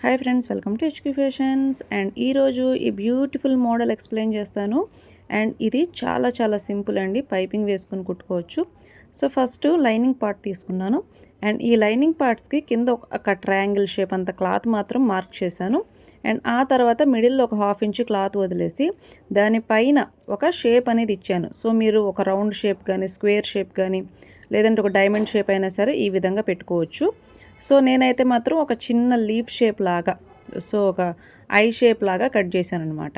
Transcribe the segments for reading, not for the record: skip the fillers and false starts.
Hi friends, welcome to HQ fashions. And ఈరోజు ఈ beautiful model explain చేస్తాను. And ఇది చాలా చాలా సింపుల్ అండి, పైపింగ్ వేసుకొని కుట్టుకోవచ్చు. సో ఫస్ట్ లైనింగ్ పార్ట్ తీసుకున్నాను. అండ్ ఈ లైనింగ్ పార్ట్స్కి కింద ఒక ట్రయాంగిల్ షేప్ అంత క్లాత్ మాత్రం మార్క్ చేశాను. అండ్ ఆ తర్వాత మిడిల్లో ఒక 1/2 ఇంచ్ క్లాత్ వదిలేసి దానిపైన ఒక షేప్ అనేది ఇచ్చాను. సో మీరు ఒక రౌండ్ షేప్ కానీ, స్క్వేర్ షేప్ కానీ, లేదంటే ఒక డైమండ్ షేప్ అయినా సరే ఈ విధంగా పెట్టుకోవచ్చు. సో నేనైతే మాత్రం ఒక చిన్న లీఫ్ షేప్ లాగా, సో ఒక ఐ షేప్ లాగా కట్ చేశాను అనమాట.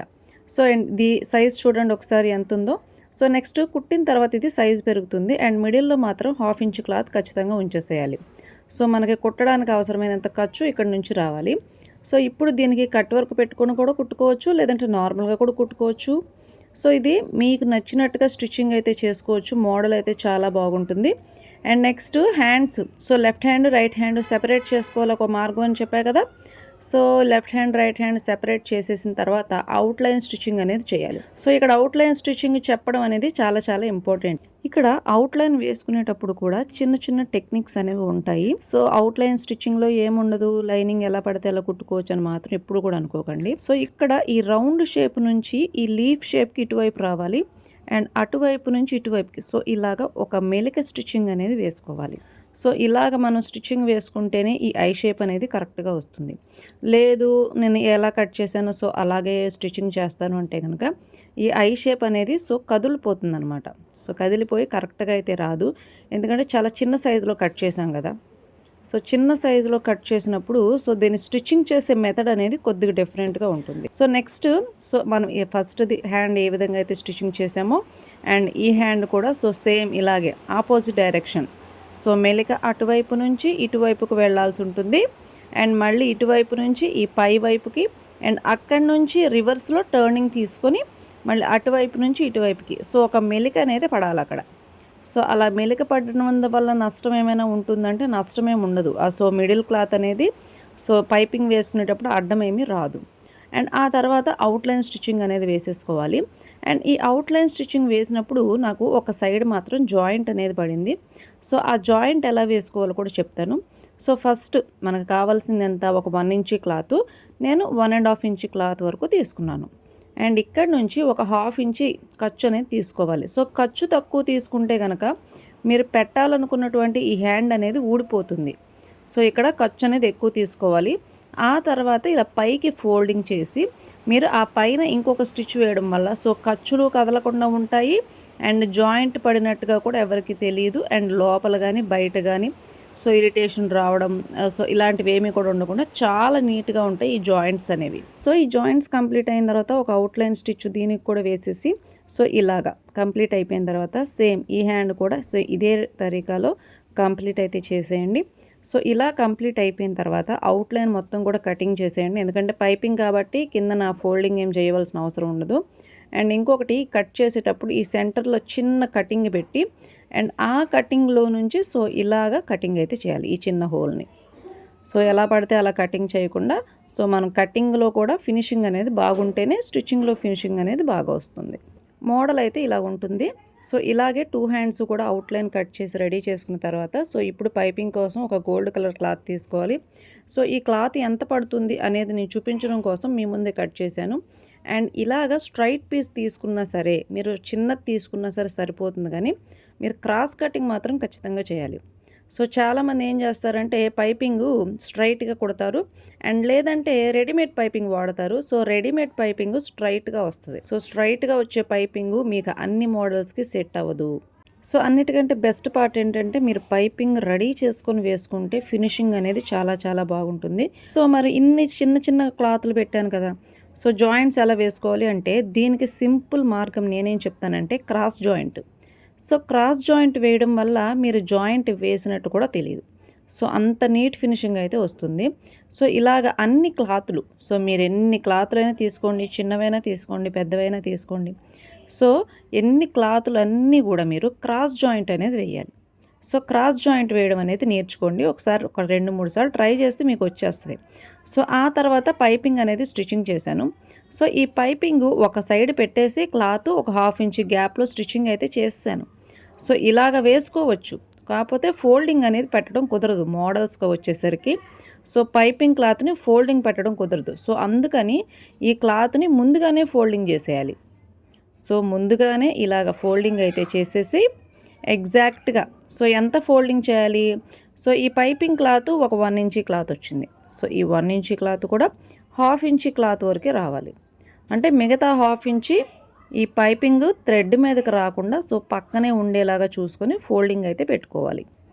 సో ఇది సైజ్ చూడండి ఒకసారి ఎంత ఉందో. సో నెక్స్ట్ కుట్టిన తర్వాత ఇది సైజ్ పెరుగుతుంది. అండ్ మిడిల్లో మాత్రం 1/2 ఇంచ్ క్లాత్ ఖచ్చితంగా ఉంచేసేయాలి. సో మనకి కుట్టడానికి అవసరమైనంత ఖర్చు ఇక్కడ నుంచి రావాలి. సో ఇప్పుడు దీనికి కట్ వర్క్ పెట్టుకొని కూడా కుట్టుకోవచ్చు, లేదంటే నార్మల్గా కూడా కుట్టుకోవచ్చు. సో ఇది మీకు నచ్చినట్టుగా స్టిచ్చింగ్ అయితే చేసుకోవచ్చు. మోడల్ అయితే చాలా బాగుంటుంది. And next hands, so left hand right hand separate చేసుకోవాలి ఒక మార్గం అని చెప్పా కదా. So left hand right hand separate చేసేసిన తర్వాత అవుట్లైన్ స్టిచ్చింగ్ అనేది చేయాలి. సో ఇక్కడ అవుట్లైన్ స్టిచ్చింగ్ చెప్పడం అనేది చాలా చాలా ఇంపార్టెంట్. ఇక్కడ అవుట్లైన్ వేసుకునేటప్పుడు కూడా చిన్న చిన్న టెక్నిక్స్ అనేవి ఉంటాయి. సో అవుట్లైన్ స్టిచ్చింగ్లో ఏముండదు, లైనింగ్ ఎలా పడితే ఎలా కుట్టుకోవచ్చు అని మాత్రం ఎప్పుడు కూడా అనుకోకండి. సో ఇక్కడ ఈ రౌండ్ షేప్ నుంచి ఈ లీఫ్ షేప్కి ఇటువైపు రావాలి. అండ్ అటువైపు నుంచి ఇటువైపుకి, సో ఇలాగ ఒక మెలిక స్టిచ్చింగ్ అనేది వేసుకోవాలి. సో ఇలాగ మనం స్టిచ్చింగ్ వేసుకుంటేనే ఈ ఐ షేప్ అనేది కరెక్ట్గా వస్తుంది. లేదు నేను ఎలా కట్ చేశానో సో అలాగే స్టిచ్చింగ్ చేస్తాను అంటే కనుక ఈ ఐ షేప్ అనేది సో కదిలిపోతుంది అనమాట. సో కదిలిపోయి కరెక్ట్గా అయితే రాదు, ఎందుకంటే చాలా చిన్న సైజులో కట్ చేసాం కదా. సో చిన్న సైజులో కట్ చేసినప్పుడు సో దీన్ని స్టిచ్చింగ్ చేసే మెథడ్ అనేది కొద్దిగా డిఫరెంట్గా ఉంటుంది. సో నెక్స్ట్, సో మనం ఫస్ట్ది హ్యాండ్ ఏ విధంగా అయితే స్టిచ్చింగ్ చేసామో అండ్ ఈ హ్యాండ్ కూడా సో సేమ్ ఇలాగే ఆపోజిట్ డైరెక్షన్. సో మెలిక అటువైపు నుంచి ఇటువైపుకు వెళ్ళాల్సి ఉంటుంది. అండ్ మళ్ళీ ఇటువైపు నుంచి ఈ పై వైపుకి, అండ్ అక్కడి నుంచి రివర్స్లో టర్నింగ్ తీసుకొని మళ్ళీ అటువైపు నుంచి ఇటువైపుకి, సో ఒక మెలిక అనేది పడాలి అక్కడ. సో అలా మెలిక పడడం వల్ల నష్టం ఏమైనా ఉంటుందంటే నష్టమేమి ఉండదు. సో మిడిల్ క్లాత్ అనేది సో పైపింగ్ వేసుకునేటప్పుడు అడ్డం ఏమీ రాదు. అండ్ ఆ తర్వాత అవుట్లైన్ స్టిచ్చింగ్ అనేది వేసేసుకోవాలి. అండ్ ఈ అవుట్లైన్ స్టిచ్చింగ్ వేసినప్పుడు నాకు ఒక సైడ్ మాత్రం జాయింట్ అనేది పడింది. సో ఆ జాయింట్ ఎలా వేసుకోవాలో కూడా చెప్తాను. సో ఫస్ట్ మనకు కావాల్సింది ఎంత, ఒక 1 ఇంచ్ క్లాత్, నేను 1.5 ఇంచ్ క్లాత్ వరకు తీసుకున్నాను. అండ్ ఇక్కడ నుంచి ఒక 1/2 ఇంచి ఖర్చు అనేది తీసుకోవాలి. సో ఖర్చు తక్కువ తీసుకుంటే కనుక మీరు పెట్టాలనుకున్నటువంటి ఈ హ్యాండ్ అనేది ఊడిపోతుంది. సో ఇక్కడ ఖర్చు అనేది ఎక్కువ తీసుకోవాలి. ఆ తర్వాత ఇలా పైకి ఫోల్డింగ్ చేసి మీరు ఆ పైన ఇంకొక స్టిచ్ వేయడం వల్ల సో ఖర్చులు కదలకుండా ఉంటాయి. అండ్ జాయింట్ పడినట్టుగా కూడా ఎవరికి తెలియదు. అండ్ లోపల కానీ బయట కానీ సో ఇరిటేషన్ రావడం, సో ఇలాంటివి ఏమీ కూడా ఉండకుండా చాలా నీట్గా ఉంటాయి ఈ జాయింట్స్ అనేవి. సో ఈ జాయింట్స్ కంప్లీట్ అయిన తర్వాత ఒక అవుట్లైన్ స్టిచ్ దీనికి కూడా వేసేసి సో ఇలాగా కంప్లీట్ అయిపోయిన తర్వాత సేమ్ ఈ హ్యాండ్ కూడా సో ఇదే తరీకాలో కంప్లీట్ అయితే చేసేయండి. సో ఇలా కంప్లీట్ అయిపోయిన తర్వాత అవుట్లైన్ మొత్తం కూడా కటింగ్ చేసేయండి, ఎందుకంటే పైపింగ్ కాబట్టి కింద నా ఫోల్డింగ్ ఏం చేయవలసిన అవసరం ఉండదు. అండ్ ఇంకొకటి, కట్ చేసేటప్పుడు ఈ సెంటర్లో చిన్న కటింగ్ పెట్టి అండ్ ఆ కటింగ్లో నుంచి సో ఇలాగా కటింగ్ అయితే చేయాలి ఈ చిన్న హోల్ని. సో ఎలా పడితే అలా కటింగ్ చేయకుండా సో మనం కటింగ్లో కూడా ఫినిషింగ్ అనేది బాగుంటేనే స్టిచ్చింగ్లో ఫినిషింగ్ అనేది బాగా వస్తుంది. మోడల్ అయితే ఇలా ఉంటుంది. సో ఇలాగే 2 హ్యాండ్స్ కూడా అవుట్లైన్ కట్ చేసి రెడీ చేసుకున్న తర్వాత సో ఇప్పుడు పైపింగ్ కోసం ఒక గోల్డ్ కలర్ క్లాత్ తీసుకోవాలి. సో ఈ క్లాత్ ఎంత పడుతుంది అనేది నేను చూపించడం కోసం మీ ముందే కట్ చేశాను. అండ్ ఇలాగ స్ట్రైట్ పీస్ తీసుకున్నా సరే, మీరు చిన్నది తీసుకున్నా సరే సరిపోతుంది, కానీ మీరు క్రాస్ కటింగ్ మాత్రం ఖచ్చితంగా చేయాలి. సో చాలామంది ఏం చేస్తారంటే పైపింగు స్ట్రైట్గా కుడతారు, అండ్ లేదంటే రెడీమేడ్ పైపింగ్ వాడతారు. సో రెడీమేడ్ పైపింగ్ స్ట్రైట్గా వస్తుంది. సో స్ట్రైట్గా వచ్చే పైపింగు మీకు అన్ని మోడల్స్కి సెట్ అవ్వదు. సో అన్నిటికంటే బెస్ట్ పార్ట్ ఏంటంటే మీరు పైపింగ్ రెడీ చేసుకొని వేసుకుంటే ఫినిషింగ్ అనేది చాలా చాలా బాగుంటుంది. సో మరి ఇన్ని చిన్న చిన్న క్లాత్లు పెట్టాను కదా, సో జాయింట్స్ ఎలా వేసుకోవాలి అంటే దీనికి సింపుల్ మార్గం నేనేం చెప్తానంటే cross joint. So cross joint వేయడం వల్ల మీరు జాయింట్ వేసినట్టు కూడా తెలియదు. సో అంత నీట్ ఫినిషింగ్ అయితే వస్తుంది. సో ఇలాగ అన్ని క్లాతులు, సో మీరు ఎన్ని క్లాతులైనా తీసుకోండి, చిన్నవైనా తీసుకోండి, పెద్దవైనా తీసుకోండి. సో ఎన్ని క్లాతులు అన్నీ కూడా మీరు క్రాస్ జాయింట్ అనేది వేయాలి. సో క్రాస్ జాయింట్ వేయడం అనేది నేర్చుకోండి. ఒకసారి ఒక 2-3 సార్లు ట్రై చేస్తే మీకు వచ్చేస్తుంది. సో ఆ తర్వాత పైపింగ్ అనేది స్టిచ్చింగ్ చేశాను. సో ఈ పైపింగ్ ఒక సైడ్ పెట్టేసి క్లాత్ ఒక 1/2 ఇంచ్ గ్యాప్లో స్టిచ్చింగ్ అయితే చేశాను. సో ఇలాగ వేసుకోవచ్చు, కాకపోతే ఫోల్డింగ్ అనేది పెట్టడం కుదరదు మోడల్స్గా వచ్చేసరికి. సో పైపింగ్ క్లాత్ని ఫోల్డింగ్ పెట్టడం కుదరదు. సో అందుకని ఈ క్లాత్ని ముందుగానే ఫోల్డింగ్ చేసేయాలి. సో ముందుగానే ఇలాగ ఫోల్డింగ్ అయితే చేసేసి ఎగ్జాక్ట్గా సో ఎంత ఫోల్డింగ్ చేయాలి, సో ఈ పైపింగ్ క్లాత్ ఒక 1 ఇంచీ క్లాత్ వచ్చింది. సో ఈ 1 ఇంచీ క్లాత్ కూడా 1/2 ఇంచీ క్లాత్ వరకే రావాలి. అంటే మిగతా 1/2 ఇంచీ ఈ పైపింగ్ థ్రెడ్ మీదకి రాకుండా సో పక్కనే ఉండేలాగా చూసుకొని ఫోల్డింగ్ అయితే పెట్టుకోవాలి.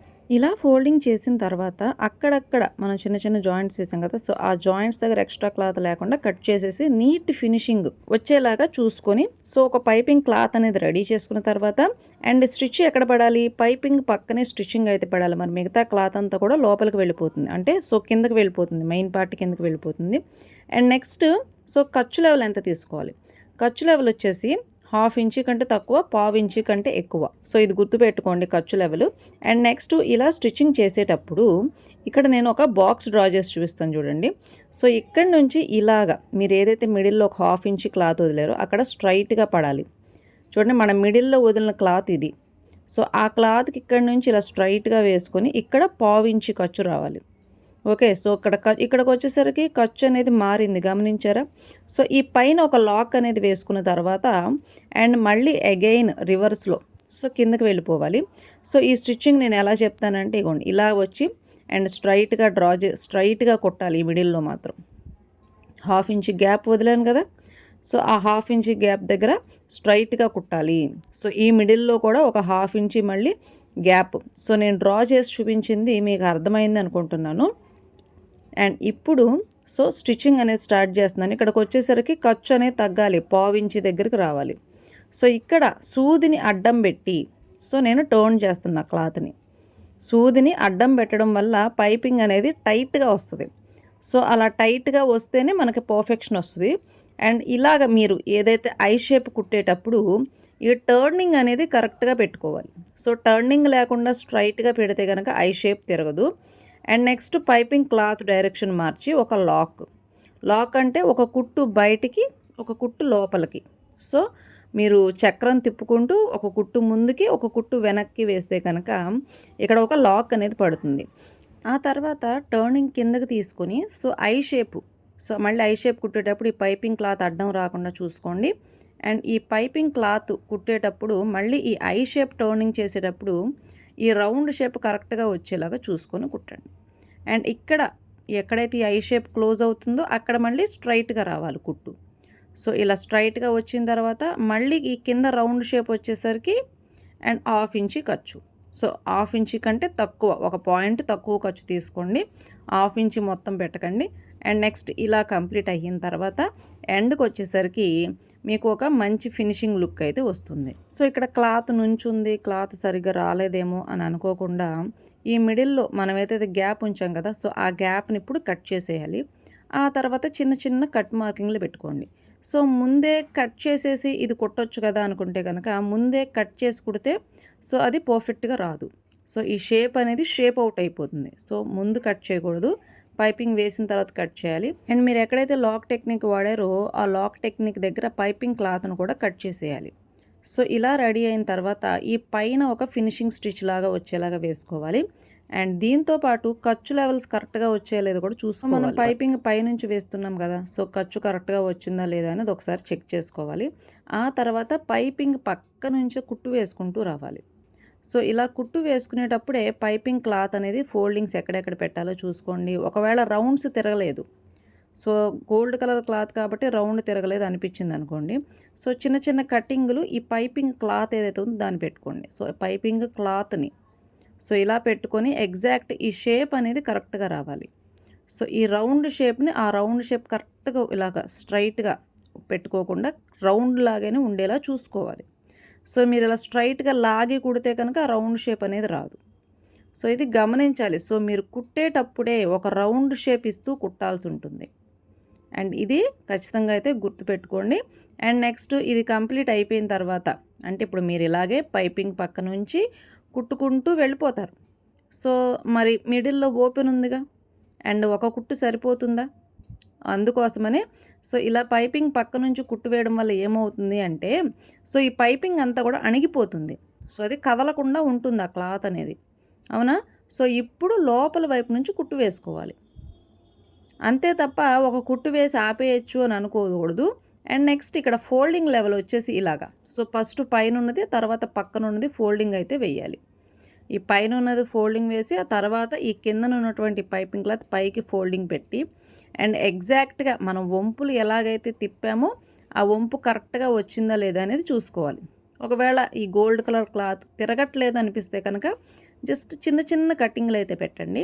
ఇలా ఫోల్డింగ్ చేసిన తర్వాత అక్కడక్కడ మనం చిన్న చిన్న జాయింట్స్ వేసాం కదా, సో ఆ జాయింట్స్ దగ్గర ఎక్స్ట్రా క్లాత్ లేకుండా కట్ చేసేసి నీట్ ఫినిషింగ్ వచ్చేలాగా చూసుకొని సో ఒక పైపింగ్ క్లాత్ అనేది రెడీ చేసుకున్న తర్వాత అండ్ స్టిచ్ ఎక్కడ పడాలి, పైపింగ్ పక్కనే స్టిచ్చింగ్ అయితే పడాలి. మరి మిగతా క్లాత్ అంతా కూడా లోపలికి వెళ్ళిపోతుంది, అంటే సో కిందకి వెళ్ళిపోతుంది, మెయిన్ పార్ట్ కిందకి వెళ్ళిపోతుంది. అండ్ నెక్స్ట్ సో ఖర్చు లెవెల్ ఎంత తీసుకోవాలి, ఖర్చు లెవెల్ వచ్చేసి 1/2 ఇంచీ కంటే తక్కువ, 1/4 ఇంచీ కంటే ఎక్కువ. సో ఇది గుర్తుపెట్టుకోండి ఖర్చు లెవెల్. అండ్ నెక్స్ట్ ఇలా స్టిచ్చింగ్ చేసేటప్పుడు ఇక్కడ నేను ఒక బాక్స్ డ్రా చేసి చూపిస్తాను చూడండి. సో ఇక్కడ నుంచి ఇలాగా మీరు ఏదైతే మిడిల్లో ఒక 1/2 ఇంచీ క్లాత్ వదిలేరో అక్కడ స్ట్రైట్గా పడాలి. చూడండి మన మిడిల్లో వదిలిన క్లాత్ ఇది. సో ఆ క్లాత్కి ఇక్కడ నుంచి ఇలా స్ట్రైట్గా వేసుకొని ఇక్కడ 1/4 ఇంచీ ఖర్చు రావాలి. ఓకే, సో ఇక్కడికి వచ్చేసరికి ఖర్చు అనేది మారింది, గమనించారా? సో ఈ పైన ఒక లాక్ అనేది వేసుకున్న తర్వాత అండ్ మళ్ళీ అగైన్ రివర్స్లో సో కిందకి వెళ్ళిపోవాలి. సో ఈ స్టిచ్చింగ్ నేను ఎలా చెప్తానంటే ఇగోండి ఇలా వచ్చి అండ్ స్ట్రైట్గా స్ట్రైట్గా కొట్టాలి. ఈ మిడిల్లో మాత్రం 1/2 ఇంచీ గ్యాప్ వదిలాను కదా, సో ఆ 1/2 ఇంచీ గ్యాప్ దగ్గర స్ట్రైట్గా కుట్టాలి. సో ఈ మిడిల్లో కూడా ఒక 1/2 ఇంచీ మళ్ళీ గ్యాప్. సో నేను డ్రా చేసి చూపించింది మీకు అర్థమైంది అనుకుంటున్నాను. అండ్ ఇప్పుడు సో స్టిచ్చింగ్ అనేది స్టార్ట్ చేస్తున్నాను. ఇక్కడికి వచ్చేసరికి ఖర్చు అనేది తగ్గాలి, 1/4 ఇంచీ దగ్గరికి రావాలి. సో ఇక్కడ సూదిని అడ్డం పెట్టి సో నేను టర్న్ చేస్తున్నా క్లాత్ని. సూదిని అడ్డం పెట్టడం వల్ల పైపింగ్ అనేది టైట్గా వస్తుంది. సో అలా టైట్గా వస్తేనే మనకి పర్ఫెక్షన్ వస్తుంది. అండ్ ఇలాగ మీరు ఏదైతే ఐ షేప్ కుట్టేటప్పుడు ఈ టర్నింగ్ అనేది కరెక్ట్గా పెట్టుకోవాలి. సో టర్నింగ్ లేకుండా స్ట్రైట్గా పెడితే కనుక ఐ షేప్ తిరగదు. And next piping cloth direction మార్చి ఒక లాక్ అంటే ఒక కుట్టు బయటికి ఒక కుట్టు లోపలికి. సో మీరు చక్రం తిప్పుకుంటూ ఒక కుట్టు ముందుకి ఒక కుట్టు వెనక్కి వేస్తే కనుక ఇక్కడ ఒక లాక్ అనేది పడుతుంది. ఆ తర్వాత టర్నింగ్ కిందకి తీసుకొని సో ఐ షేప్, సో మళ్ళీ ఐ షేప్ కుట్టేటప్పుడు ఈ పైపింగ్ క్లాత్ అడ్డం రాకుండా చూసుకోండి. అండ్ ఈ పైపింగ్ క్లాత్ కుట్టేటప్పుడు మళ్ళీ ఈ ఐ షేప్ టర్నింగ్ చేసేటప్పుడు ఈ రౌండ్ షేప్ కరెక్ట్గా వచ్చేలాగా చూసుకొని కుట్టండి. అండ్ ఇక్కడ ఎక్కడైతే ఈ ఐ షేప్ క్లోజ్ అవుతుందో అక్కడ మళ్ళీ స్ట్రైట్గా రావాలి కుట్టు. సో ఇలా స్ట్రైట్గా వచ్చిన తర్వాత మళ్ళీ ఈ కింద రౌండ్ షేప్ వచ్చేసరికి అండ్ 1/2 ఇంచీ ఖర్చు. సో 1/2 ఇంచీ కంటే తక్కువ, ఒక పాయింట్ తక్కువ ఖర్చు తీసుకోండి, 1/2 ఇంచీ మొత్తం పెట్టకండి. అండ్ నెక్స్ట్ ఇలా కంప్లీట్ అయిన తర్వాత ఎండ్కి వచ్చేసరికి మీకు ఒక మంచి ఫినిషింగ్ లుక్ అయితే వస్తుంది. సో ఇక్కడ క్లాత్ నుంచుంది, క్లాత్ సరిగ్గా రాలేదేమో అని అనుకోకుండా ఈ మిడిల్లో మనం ఏదైతే గ్యాప్ ఉంచాం కదా, సో ఆ గ్యాప్ని ఇప్పుడు కట్ చేసేయాలి. ఆ తర్వాత చిన్న చిన్న కట్ మార్కింగ్లు పెట్టుకోండి. సో ముందే కట్ చేసేసి ఇది కుట్టొచ్చు కదా అనుకుంటే కనుక ముందే కట్ చేసి కుడితే సో అది పర్ఫెక్ట్గా రాదు. సో ఈ షేప్ అనేది షేప్ అవుట్ అయిపోతుంది. సో ముందు కట్ చేయకూడదు, పైపింగ్ వేసిన తర్వాత కట్ చేయాలి. అండ్ మీరు ఎక్కడైతే లాక్ టెక్నిక్ వాడారో ఆ లాక్ టెక్నిక్ దగ్గర పైపింగ్ క్లాత్ను కూడా కట్ చేసేయాలి. సో ఇలా రెడీ అయిన తర్వాత ఈ పైన ఒక ఫినిషింగ్ స్టిచ్ లాగా వచ్చేలాగా వేసుకోవాలి. అండ్ దీంతో పాటు ఖర్చు లెవెల్స్ కరెక్ట్గా వచ్చేలేదు కూడా చూసుకోవాలి. మనం పైపింగ్ పైనుంచి వేస్తున్నాం కదా, సో ఖర్చు కరెక్ట్గా వచ్చిందా లేదా అనేది ఒకసారి చెక్ చేసుకోవాలి. ఆ తర్వాత పైపింగ్ పక్క నుంచి కుట్టు వేసుకుంటూ రావాలి. సో ఇలా కుట్టు వేసుకునేటప్పుడే పైపింగ్ క్లాత్ అనేది ఫోల్డింగ్స్ ఎక్కడెక్కడ పెట్టాలో చూసుకోండి. ఒకవేళ రౌండ్స్ తిరగలేదు, సో గోల్డ్ కలర్ క్లాత్ కాబట్టి రౌండ్ తిరగలేదు అనిపించింది అనుకోండి, సో చిన్న చిన్న కటింగ్లు ఈ పైపింగ్ క్లాత్ ఏదైతే ఉందో దాన్ని పెట్టుకోండి. సో పైపింగ్ క్లాత్ని సో ఇలా పెట్టుకొని ఎగ్జాక్ట్ ఈ షేప్ అనేది కరెక్ట్గా రావాలి. సో ఈ రౌండ్ షేప్ని ఆ రౌండ్ షేప్ కరెక్ట్గా ఇలాగ స్ట్రైట్గా పెట్టుకోకుండా రౌండ్ లాగానే ఉండేలా చూసుకోవాలి. సో మీరు ఇలా స్ట్రైట్గా లాగి కుడితే కనుక రౌండ్ షేప్ అనేది రాదు. సో ఇది గమనించాలి. సో మీరు కుట్టేటప్పుడే ఒక రౌండ్ షేప్ ఇస్తూ కుట్టాల్సి ఉంటుంది. అండ్ ఇది ఖచ్చితంగా అయితే గుర్తుపెట్టుకోండి. అండ్ నెక్స్ట్ ఇది కంప్లీట్ అయిపోయిన తర్వాత అంటే ఇప్పుడు మీరు ఇలాగే పైపింగ్ పక్క నుంచి కుట్టుకుంటూ వెళ్ళిపోతారు. సో మరి మిడిల్లో ఓపెన్ ఉందిగా, అండ్ ఒక కుట్టు సరిపోతుందా? అందుకోసమనే సో ఇలా పైపింగ్ పక్క నుంచి కుట్టు వేయడం వల్ల ఏమవుతుంది అంటే సో ఈ పైపింగ్ అంతా కూడా అణిగిపోతుంది. సో అది కదలకుండా ఉంటుంది ఆ క్లాత్ అనేది, అవునా? సో ఇప్పుడు లోపల వైపు నుంచి కుట్టు వేసుకోవాలి. అంతే తప్ప ఒక కుట్టు వేసి ఆపేయచ్చు అని అనుకోకూడదు. అండ్ నెక్స్ట్ ఇక్కడ ఫోల్డింగ్ లెవెల్ వచ్చేసి ఇలాగా. సో ఫస్ట్ పైనున్నది, తర్వాత పక్కనున్నది ఫోల్డింగ్ అయితే వేయాలి. ఈ పైన ఉన్నది ఫోల్డింగ్ వేసి ఆ తర్వాత ఈ కిందన ఉన్నటువంటి పైపింగ్ క్లాత్ పైకి ఫోల్డింగ్ పెట్టి అండ్ ఎగ్జాక్ట్గా మనం వంపులు ఎలాగైతే తిప్పామో ఆ వంపు కరెక్ట్గా వచ్చిందా లేదా అనేది చూసుకోవాలి. ఒకవేళ ఈ గోల్డ్ కలర్ క్లాత్ తిరగట్లేదు అనిపిస్తే కనుక జస్ట్ చిన్న చిన్న కటింగ్లు అయితే పెట్టండి.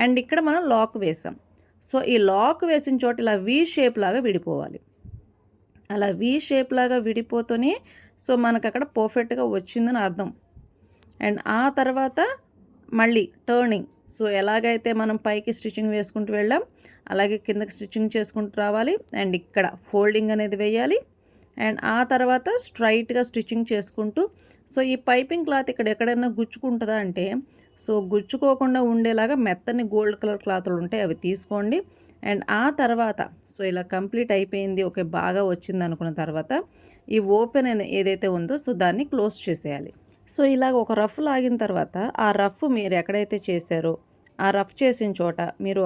అండ్ ఇక్కడ మనం లాక్ వేసాం. సో ఈ లాక్ వేసిన చోట ఇలా వీ షేప్ లాగా విడిపోవాలి. అలా వీ షేప్ లాగా విడిపోతూనే సో మనకు అక్కడ పర్ఫెక్ట్గా వచ్చిందని అర్థం. అండ్ ఆ తర్వాత మళ్ళీ టర్నింగ్. సో ఎలాగైతే మనం పైకి స్టిచ్చింగ్ వేసుకుంటూ వెళ్ళాం అలాగే కిందకి స్టిచ్చింగ్ చేసుకుంటూ రావాలి. అండ్ ఇక్కడ ఫోల్డింగ్ అనేది వేయాలి. అండ్ ఆ తర్వాత స్ట్రైట్గా స్టిచ్చింగ్ చేసుకుంటూ సో ఈ పైపింగ్ క్లాత్ ఇక్కడ ఎక్కడైనా గుచ్చుకుంటుందా అంటే సో గుచ్చుకోకుండా ఉండేలాగా మెత్తని గోల్డ్ కలర్ క్లాత్లు ఉంటాయి, అవి తీసుకోండి. అండ్ ఆ తర్వాత సో ఇలా కంప్లీట్ అయిపోయింది, ఓకే బాగా వచ్చింది అనుకున్న తర్వాత ఈ ఓపెన్ ఏదైతే ఉందో సో దాన్ని క్లోజ్ చేసేయాలి. సో ఇలాగ ఒక రఫ్ లాగిన తర్వాత ఆ రఫ్ మీరు ఎక్కడైతే చేశారో ఆ రఫ్ చేసిన చోట మీరు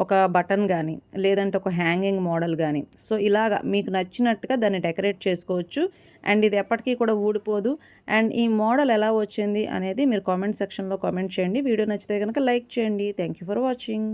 ఒక బటన్ కానీ లేదంటే ఒక హ్యాంగింగ్ మోడల్ కానీ సో ఇలాగా మీకు నచ్చినట్టుగా దాన్ని డెకరేట్ చేసుకోవచ్చు. అండ్ ఇది ఎప్పటికీ కూడా ఊడిపోదు. అండ్ ఈ మోడల్ ఎలా వచ్చింది అనేది మీరు కామెంట్ సెక్షన్లో కామెంట్ చేయండి. వీడియో నచ్చితే కనుక లైక్ చేయండి. Thank you for watching.